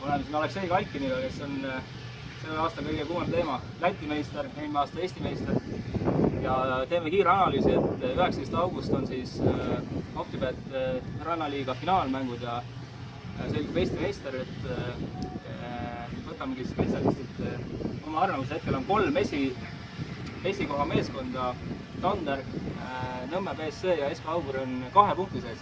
oleme siin Aleksei Kalkiniga, kes on selle aasta kõige kuumem teema, Läti meister, eelmine aasta Eesti meister. Ja teeme kiire analüüsi, et 19. august on siis Optibet rannaliiga finaalmängud ja selgub Eesti meister, et võtamegi spetsialistid oma arvamuse. Hetkel on 3 esikoha meeskonda, Tander, Nõmme BSC ja SK Augur on 2 punkti sees.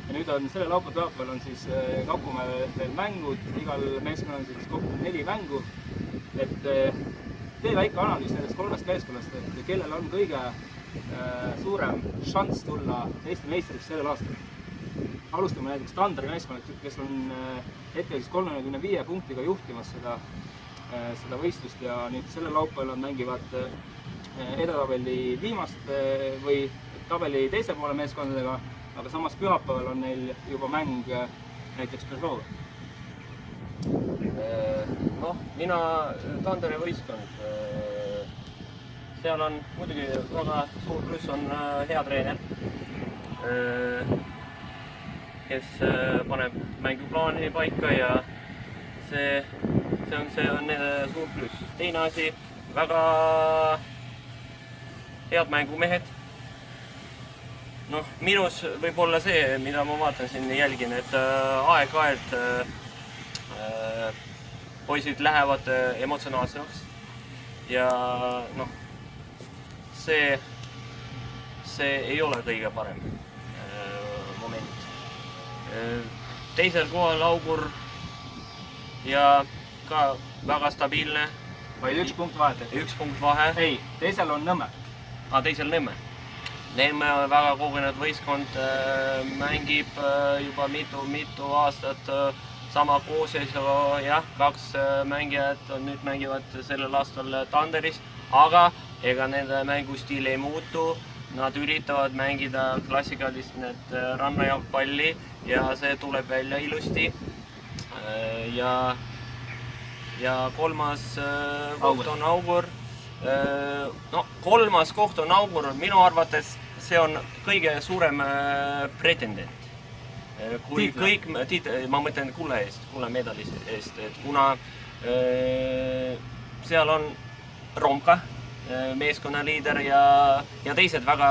Ja nüüd on selle laupäeval on siis Kakumäe veel mängud, igal meeskonnal on siis kokku 4 mängu. Et tee väike analüüs nendest 3 meeskonnast, et kellel on kõige suurem šanss tulla Eesti meistriks sellel aastal. Alustame näiteks Tanderi meeskonnad, kes on hetkel 35 punktiga juhtimas seda võistlust ja nüüd sellel laupäeval mängivad edetabeli viimast või tabeli teise poole meeskondadega, aga samas pühapäeval on neil juba mäng näiteks Peugeot. Noh, mina Tanderi võistkond. Seal on muidugi väga suur pluss on hea treener, kes paneb mänguplaani paika ja see on nende suur pluss. Teine asi, väga head mängumehed. Noh, minus võib olla see, mida ma vaatan siin jälgin, et aeg-ajalt poisid lähevad emotsionaalsemaks ja noh, see ei ole kõige parem moment. Teisel kohal Augur ja ka väga stabiilne. Vaid 1 punkt vahet. 1 punkt vahe. Ei, teisel on Nõmme. Teisel Nõmme. Nõmme on väga kogenud võistkond, mängib juba mitu aastat sama koosseisu, jah, 2 mängijat nüüd mängivad sellel aastal Tanderis, aga ega nende mängustiil ei muutu. Nad üritavad mängida klassikalist rannajalgpalli ja see tuleb välja ilusti. Ja 3. koht on Augur. No, 3. koht on Augur, minu arvates see on kõige suurem pretendent. Kui kõik, ma mõtlen kulle medali eest, et kuna seal on Romka, meeskonnaliider ja teised väga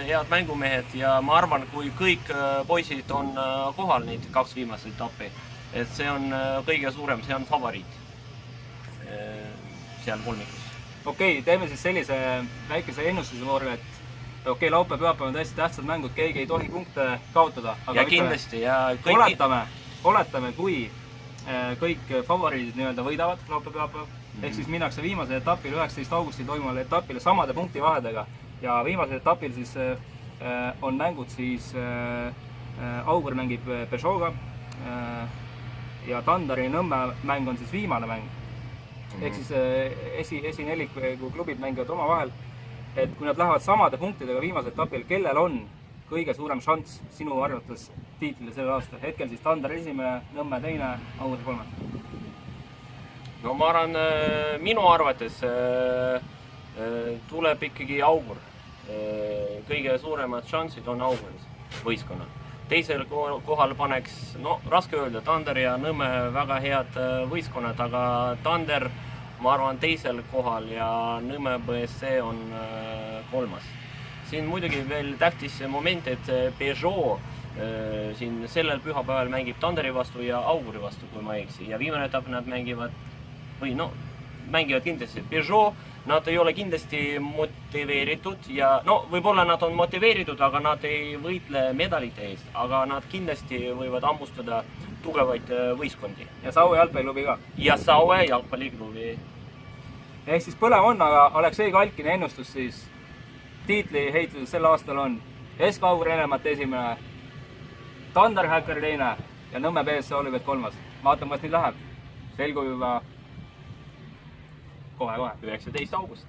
head mängumehed ja ma arvan, kui kõik poisid on kohal neid 2 viimast etappi, et see on kõige suurem, see on favoriit seal kolmikus. Okei, teeme siis sellise väikese ennustuse vormi, et laupäev-pühapäev on tõesti tähtsad mängud, keegi ei tohi punkte kaotada. Ja kindlasti. Oletame, kui kõik favoriidid nii-öelda võidavad laupäev-pühapäev, ehk siis minnakse viimasel etapil 19. augustil toimuvale etapile samade punktivahedega ja viimasel etapil siis on mängud siis Augur mängib Peugeot'ga ja Tanderi Nõmme mäng on siis viimane mäng. Ehk siis esineliku klubid mängivad oma vahel, et kui nad lähevad samade punktidega viimasel etapil, kellel on kõige suurem šanss sinu arvates tiitlile sellel aastal? Hetkel siis Tander esimene, Nõmme teine, Augur 3. No ma arvan, minu arvates tuleb ikkagi Augur. Kõige suuremad šansid on Auguris võistkonnal. Teisel kohal paneks, no raske öelda, Tander ja Nõmme väga head võistkonnad, aga Tander, ma arvan, teisel kohal ja Nõmme BSC on 3. Siin muidugi veel tähtis moment, et Peugeot siin sellel pühapäeval mängib Tanderi vastu ja Auguri vastu, kui ma eksi. Ja viimane etapp nad mängivad kindlasti Peugeot. Nad ei ole kindlasti motiveeritud ja võib-olla nad on motiveeritud, aga nad ei võitle medalite eest, aga nad kindlasti võivad hammustada tugevaid võistkondi. Ja Saue jalgpalliklubi ka. Ja Saue jalgpalliklubi. Ehk siis põlev on, aga Aleksei Kalkini ennustus siis tiitli heitluses sel aastal on SK Augur Enemat esimene, Tander Häkkari teine ja Nõmme BSC Optibet 3. Vaatame, kas nüüd läheb. Selgub juba kohe. 19. august.